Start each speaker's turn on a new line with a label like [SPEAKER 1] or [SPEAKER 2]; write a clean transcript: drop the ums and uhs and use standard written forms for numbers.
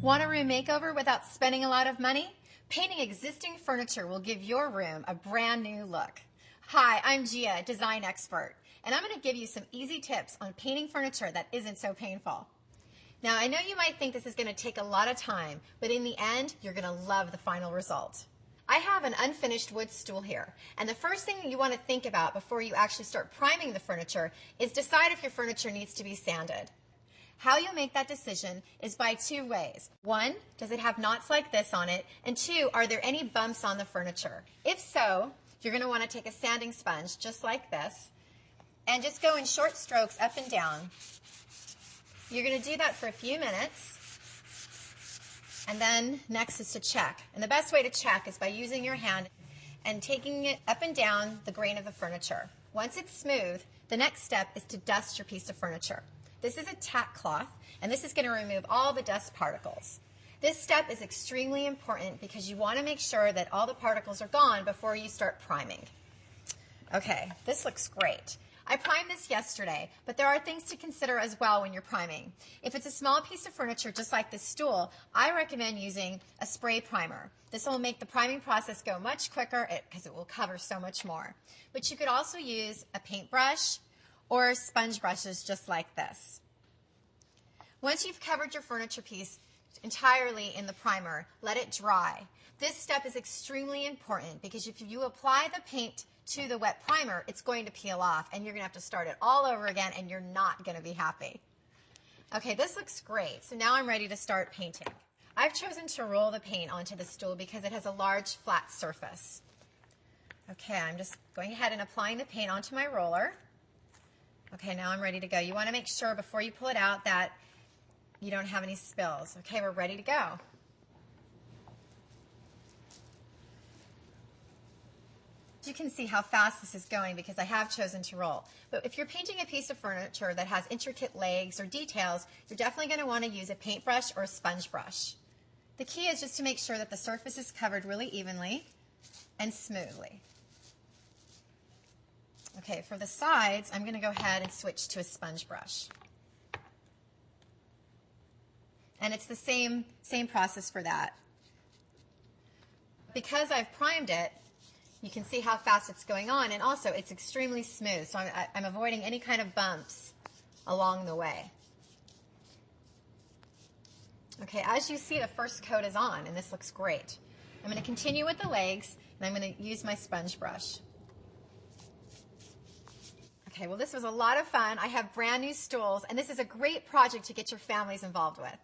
[SPEAKER 1] Want a room makeover without spending a lot of money? Painting existing furniture will give your room a brand new look. Hi, I'm Gia, design expert, and I'm going to give you some easy tips on painting furniture that isn't so painful. Now, I know you might think this is going to take a lot of time, but in the end, you're going to love the final result. I have an unfinished wood stool here, and the first thing you want to think about before you actually start priming the furniture is decide if your furniture needs to be sanded. How you'll make that decision is by two ways. One, does it have knots like this on it? And two, are there any bumps on the furniture? If so, you're going to want to take a sanding sponge just like this and just go in short strokes up and down. You're going to do that for a few minutes. And then next is to check. And the best way to check is by using your hand and taking it up and down the grain of the furniture. Once it's smooth, the next step is to dust your piece of furniture. This is a tack cloth, and this is going to remove all the dust particles. This step is extremely important because you want to make sure that all the particles are gone before you start priming. Okay, this looks great. I primed this yesterday, but there are things to consider as well when you're priming. If it's a small piece of furniture just like this stool, I recommend using a spray primer. This will make the priming process go much quicker because it will cover so much more. But you could also use a paintbrush or sponge brushes just like this. Once you've covered your furniture piece entirely in the primer, let it dry. This step is extremely important because if you apply the paint to the wet primer, it's going to peel off and you're going to have to start it all over again and you're not going to be happy. Okay, this looks great. So now I'm ready to start painting. I've chosen to roll the paint onto the stool because it has a large flat surface. Okay, I'm just going ahead and applying the paint onto my roller. Okay, now I'm ready to go. You want to make sure before you pull it out that you don't have any spills. Okay, we're ready to go. You can see how fast this is going because I have chosen to roll. But if you're painting a piece of furniture that has intricate legs or details, you're definitely going to want to use a paintbrush or a sponge brush. The key is just to make sure that the surface is covered really evenly and smoothly. Okay, for the sides, I'm going to go ahead and switch to a sponge brush. And it's the same process for that. Because I've primed it, you can see how fast it's going on, and also it's extremely smooth, so I'm avoiding any kind of bumps along the way. Okay, as you see, the first coat is on, and this looks great. I'm going to continue with the legs, and I'm going to use my sponge brush. Okay, well, this was a lot of fun. I have brand new stools, and this is a great project to get your families involved with.